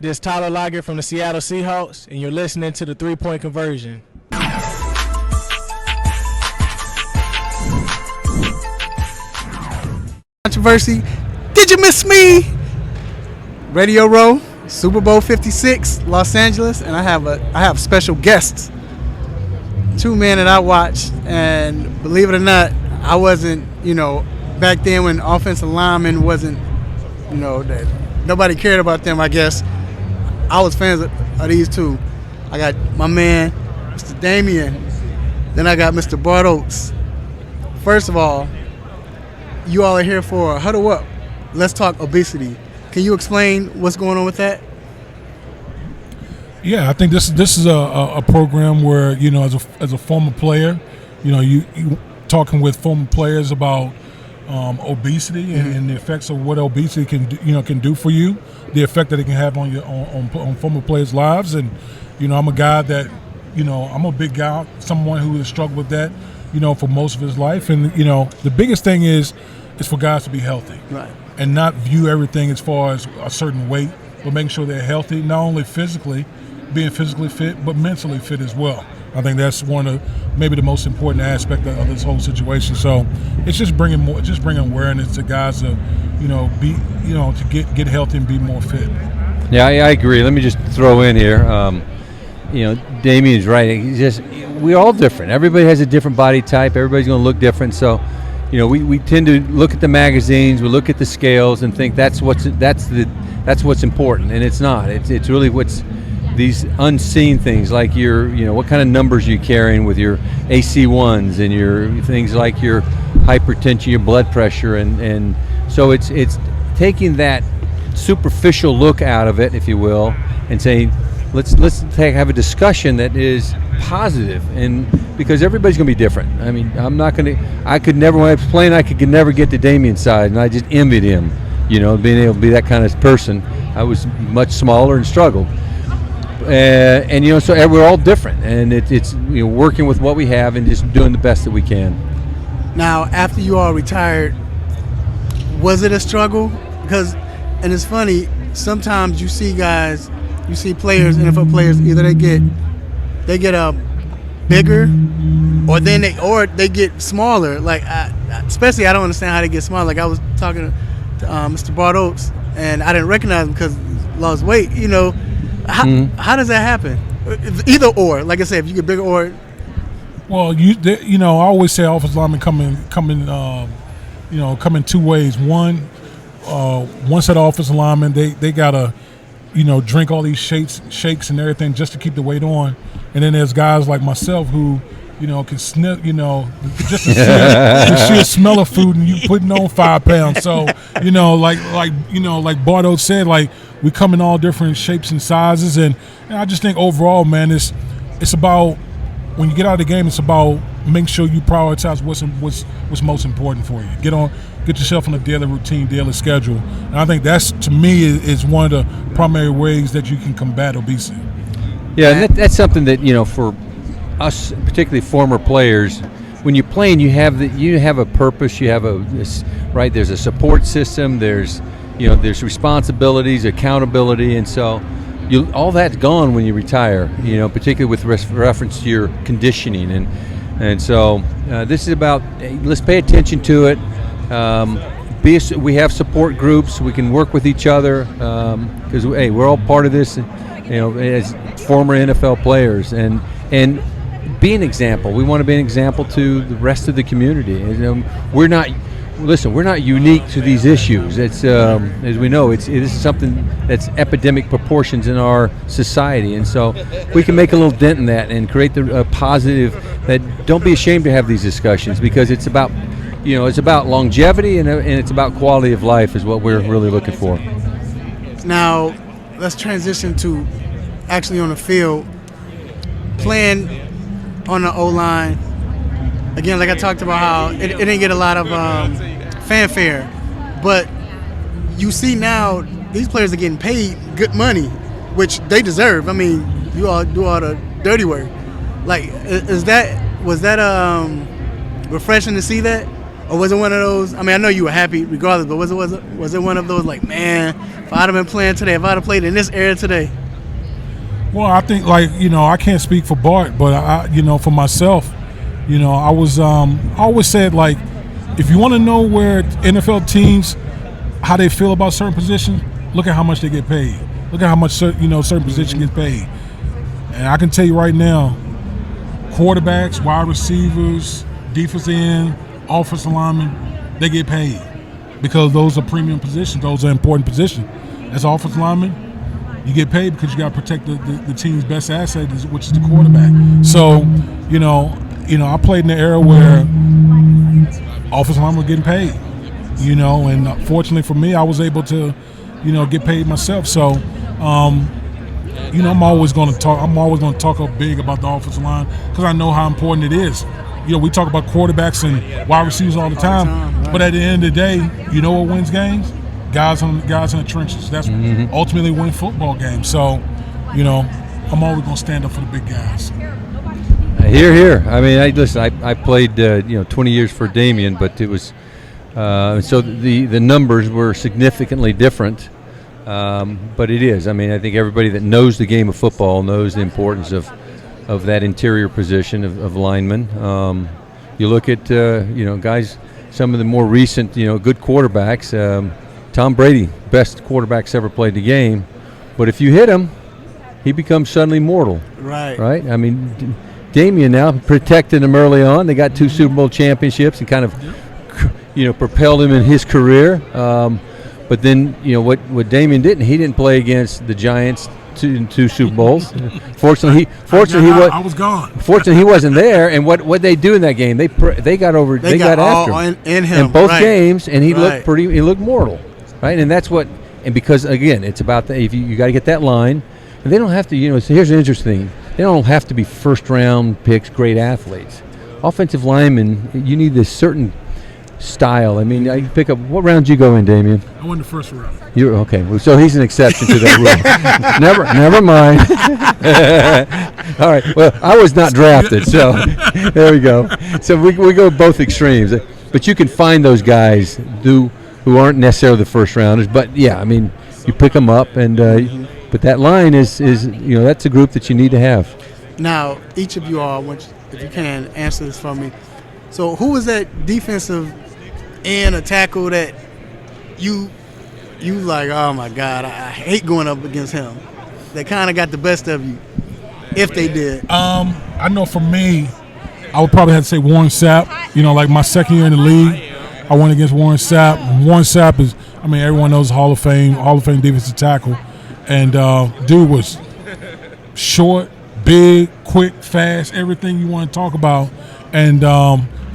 This is Tyler Lockett from the Seattle Seahawks, and you're listening to the 3-Point Conversion. Controversy. Did you miss me? Radio Row, Super Bowl 56, Los Angeles, and I have special guests. Two men that I watched, and believe it or not, I wasn't, back then when offensive linemen wasn't, that nobody cared about them, I guess. I was fans of these two. I got my man, Mr. Damien, then I got Mr. Bart Oates. First of all, you all are here for Huddle Up. Let's talk obesity. Can you explain what's going on with that? Yeah, I think this is a program where, as a former player, you talking with former players about obesity and the effects of what obesity can do for you, the effect that it can have on on former players' lives. And I'm a guy that I'm a big guy, someone who has struggled with that for most of his life. And the biggest thing is for guys to be healthy, right, and not view everything as far as a certain weight, but making sure they're healthy, not only physically being physically fit, but mentally fit as well. I think that's one of maybe the most important aspect of this whole situation. So it's just bringing awareness to guys to, to get healthy and be more fit. Yeah, I agree. Let me just throw in here. Damien's right. We're all different. Everybody has a different body type. Everybody's going to look different. So, we tend to look at the magazines, we look at the scales, and think that's what's important, and it's not. It's really what's these unseen things, like what kind of numbers you're carrying with your AC1s and your things like your hypertension, your blood pressure, and so it's taking that superficial look out of it, if you will, and saying let's have a discussion that is positive, and because everybody's going to be different. I mean, when I was playing, I could never get to Damien's side, and I just envied him, being able to be that kind of person. I was much smaller and struggled. So we're all different, and it's working with what we have and just doing the best that we can. Now, after you all retired, was it a struggle? And it's funny, sometimes you see players, NFL players, either they get bigger, or they get smaller. Like, especially I don't understand how they get smaller. Like, I was talking to Mr. Bart Oates, and I didn't recognize him because he lost weight. How does that happen? Either or, like I said, if you get bigger or. Well, I always say offensive linemen come in two ways. One set of offensive linemen, they gotta, drink all these shakes and everything just to keep the weight on, and then there's guys like myself who, can sniff, just the sheer smell of food, and you putting on 5 pounds. So, like Bardo said, like, we come in all different shapes and sizes, and I just think overall, man, it's about, when you get out of the game, it's about making sure you prioritize what's most important for you. Get yourself on a daily routine, daily schedule, and I think that's, to me, is one of the primary ways that you can combat obesity. Yeah, and that's something that for us, particularly former players, when you're playing, you have a purpose. You have there's a support system. There's responsibilities, accountability, and so all that's gone when you retire. Particularly with reference to your conditioning, and so this is about, let's pay attention to it. We have support groups. We can work with each other because we're all part of this. As former NFL players, and be an example. We want to be an example to the rest of the community. We're not unique to these issues. It's as we know, it is something that's epidemic proportions in our society, and so we can make a little dent in that and create the positive. That don't be ashamed to have these discussions, because it's about longevity and it's about quality of life is what we're really looking for. Now, let's transition to actually on the field, playing on the O-line. Again, like I talked about how it didn't get a lot of fanfare, but you see now these players are getting paid good money, which they deserve. I mean, you all do all the dirty work. Like, was that refreshing to see that? Or was it one of those? I mean, I know you were happy regardless, but was it one of those like, man, if I'd have been playing today, if I'd have played in this era today? Well, I think I can't speak for Bart, but for myself, I always said like, if you want to know where NFL teams, how they feel about certain positions, look at how much they get paid. Look at how much certain positions get paid. And I can tell you right now, quarterbacks, wide receivers, defensive end, offensive linemen, they get paid because those are premium positions. Those are important positions. As offensive lineman, you get paid because you got to protect the team's best asset, which is the quarterback. So, I played in the era where offensive linemen were getting paid, and fortunately for me, I was able to, get paid myself. So, I'm always going to talk up big about the offensive line because I know how important it is. We talk about quarterbacks and wide receivers all the time, right. But at the end of the day, you know what wins games? Guys in the trenches. That's ultimately win football games. So, I'm always going to stand up for the big guys. Here. I mean, I played 20 years for Damien, but it was so the numbers were significantly different. But it is. I mean, I think everybody that knows the game of football knows the importance of that interior position of linemen. You look at guys, some of the more recent good quarterbacks. Tom Brady, best quarterbacks ever played the game, but if you hit him, he becomes suddenly mortal. Right. Right. I mean, Damien now protected him early on. They got 2 Super Bowl championships and kind of propelled him in his career. But then, what Damien didn't, he didn't play against the Giants in 2 Super Bowls. Fortunately, I was gone. Fortunately, he wasn't there. And what they do in that game, they got after him in him in both right. games, and he right. looked mortal, right? And that's what, and because again, it's about if you got to get that line, and they don't have to. Here's the interesting thing: they don't have to be first round picks, great athletes. Offensive linemen, you need this certain style. I mean, I pick up. What round did you go in, Damien? I went the first round. You're okay. Well, so he's an exception to that rule. Never mind. All right. Well, I was not drafted, so there we go. So we go both extremes. But you can find those guys who aren't necessarily the first rounders. But yeah, I mean, you pick them up, and but that line is that's a group that you need to have. Now, each of you all, if you can answer this for me. So, who was that defensive end or tackle that you like, oh my God, I hate going up against him? That kind of got the best of you, if they did. I know for me, I would probably have to say Warren Sapp. Like my second year in the league, I went against Warren Sapp. Warren Sapp is, everyone knows Hall of Fame defensive tackle. And dude was short, big, quick, fast, everything you want to talk about. And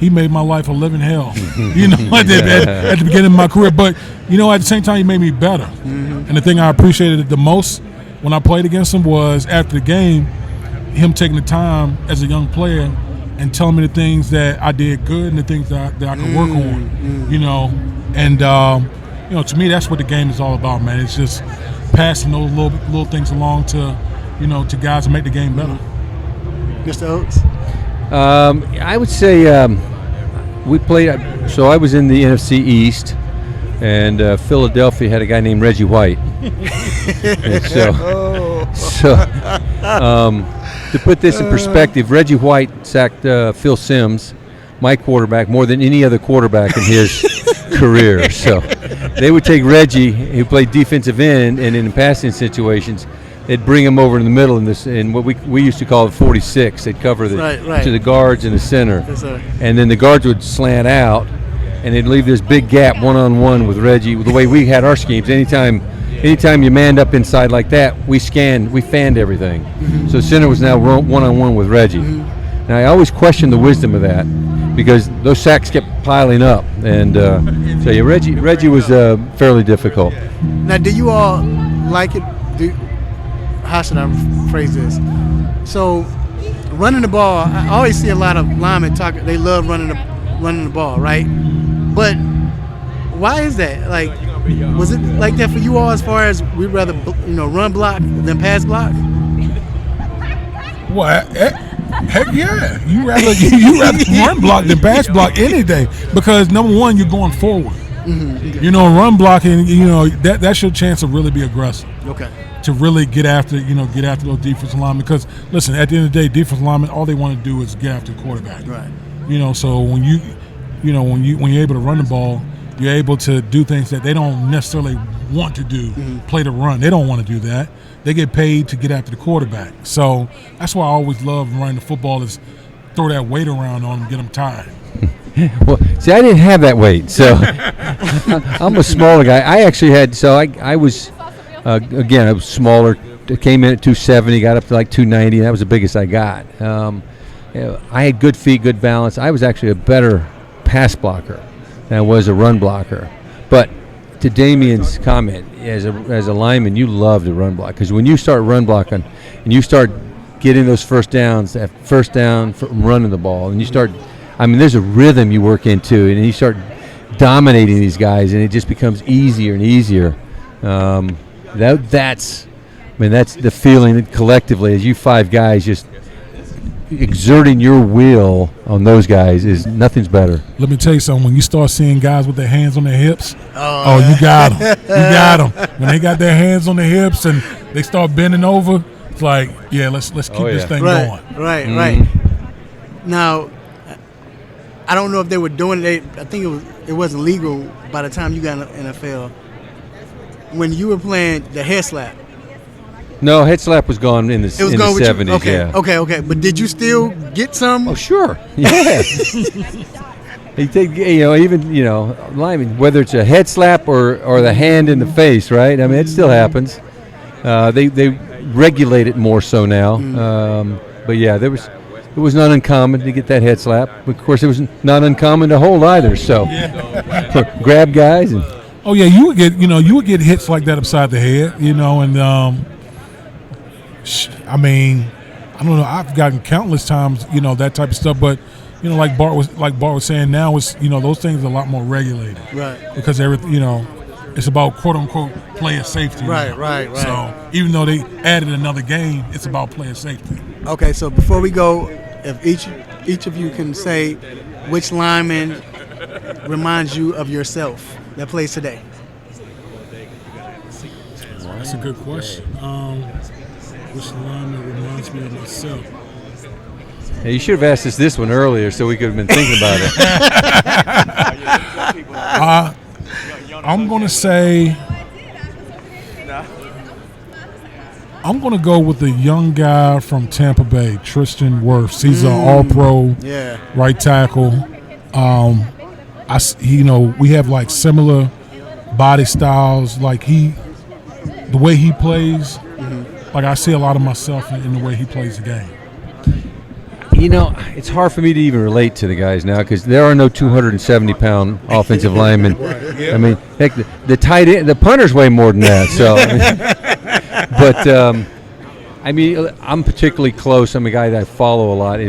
he made my life a living hell, at the beginning of my career. But, at the same time, he made me better. Mm-hmm. And the thing I appreciated the most when I played against him was after the game, him taking the time as a young player and telling me the things that I did good and the things that I could work on, And, to me, that's what the game is all about, man. It's just passing those little things along to guys to make the game better. Mr. Oates? I would say we played. So I was in the NFC East, and Philadelphia had a guy named Reggie White. And so to put this in perspective, Reggie White sacked Phil Simms, my quarterback, more than any other quarterback in his career. So they would take Reggie, who played defensive end, and in passing situations, they'd bring him over in the middle in what we used to call the 46. They'd cover to the guards in the center. Yes, sir. And then the guards would slant out, and they'd leave this big gap one-on-one with Reggie. The way we had our schemes, anytime you manned up inside like that, we fanned everything. Mm-hmm. So the center was now one-on-one with Reggie. Mm-hmm. Now I always questioned the wisdom of that because those sacks kept piling up, and so yeah, Reggie was fairly difficult. Now, do you all like it? How should I phrase this? So, running the ball, I always see a lot of linemen talk. They love running the ball, right? But why is that? Like, was it like that for you all? As far as we'd rather run block than pass block? Well, Heck yeah. You rather run block than pass block any day because, number one, you're going forward. Mm-hmm. You know, run blocking, you know, that's your chance to really be aggressive. Okay. To really get after those defensive linemen. Because, listen, at the end of the day, defensive linemen, all they want to do is get after the quarterback. Right. You know, so when you're able to run the ball, you're able to do things that they don't necessarily want to do, play the run. They don't want to do that. They get paid to get after the quarterback. So that's why I always love running the football is throw that weight around on them, get them tired. Well, see, I didn't have that weight, so I'm a smaller guy. I actually had, so I was, again, I was smaller. Came in at 270, got up to like 290. That was the biggest I got. I had good feet, good balance. I was actually a better pass blocker than I was a run blocker. But to Damien's comment, as a lineman, you love to run block because when you start run blocking and you start getting those first downs, that first down from running the ball, and you start, I mean, there's a rhythm you work into, and you start dominating these guys, and it just becomes easier and easier. That's the feeling that collectively, as you five guys just exerting your will on those guys, is nothing's better. Let me tell you something. When you start seeing guys with their hands on their hips, you got them. You got them. When they got their hands on their hips and they start bending over, it's like, yeah, let's keep this thing going. Right. Now, I don't know if they were doing it. I think it wasn't legal by the time you got in the NFL. When you were playing the head slap. No, head slap was gone in the 70s. Okay. But did you still get some? Oh, sure. Yeah. You take, linemen, whether it's a head slap or the hand in the face, right? I mean, it still happens. They regulate it more so now. But yeah, it was not uncommon to get that head slap. Of course, it was not uncommon to hold either. So grab guys and. Oh yeah, you would get hits like that upside the head, and. I mean, I don't know. I've gotten countless times, that type of stuff. But, like Bart was saying, now it's those things are a lot more regulated, right? Because it's about quote unquote player safety. Right. So even though they added another game, it's about player safety. Okay, so before we go, if each of you can say which lineman reminds you of yourself that plays today. That's a good question. Which lineman reminds me of myself? Hey, you should have asked us this one earlier so we could have been thinking about it. I'm going to say I'm going to go with the young guy from Tampa Bay, Tristan Wirfs. He's an all-pro right tackle. We have like similar body styles. Like the way he plays. Like I see a lot of myself in the way he plays the game. It's hard for me to even relate to the guys now because there are no 270-pound offensive linemen. I mean, heck, the tight end, the punters weigh more than that. So, I'm particularly close. I'm a guy that I follow a lot.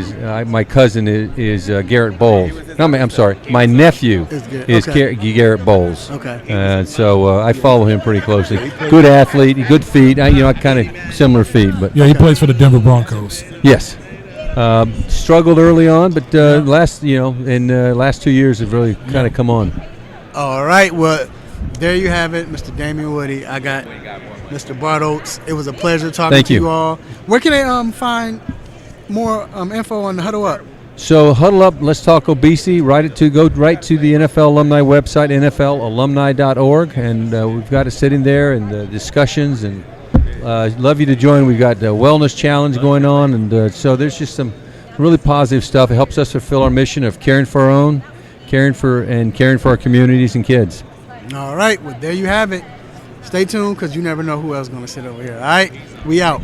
My cousin is Garrett Bowles. No, I'm sorry. My nephew is Garrett Bowles. Okay. And so I follow him pretty closely. Good athlete, good feet. I kind of similar feet, but yeah, he plays for the Denver Broncos. Yes. Struggled early on, but last 2 years have really kind of come on. All right. Well, there you have it, Mr. Damien Woody. I got Mr. Bart Oates. It was a pleasure talking to you all. Where can they find more info on Huddle Up? So Huddle Up, Let's Talk Obesity. Go right to the NFL alumni website, nflalumni.org, and we've got it sitting there and discussions. And love you to join. We've got a wellness challenge going on, and so there's just some really positive stuff. It helps us fulfill our mission of caring for our own, caring for our communities and kids. All right. Well, there you have it. Stay tuned because you never know who else is going to sit over here. All right. We out.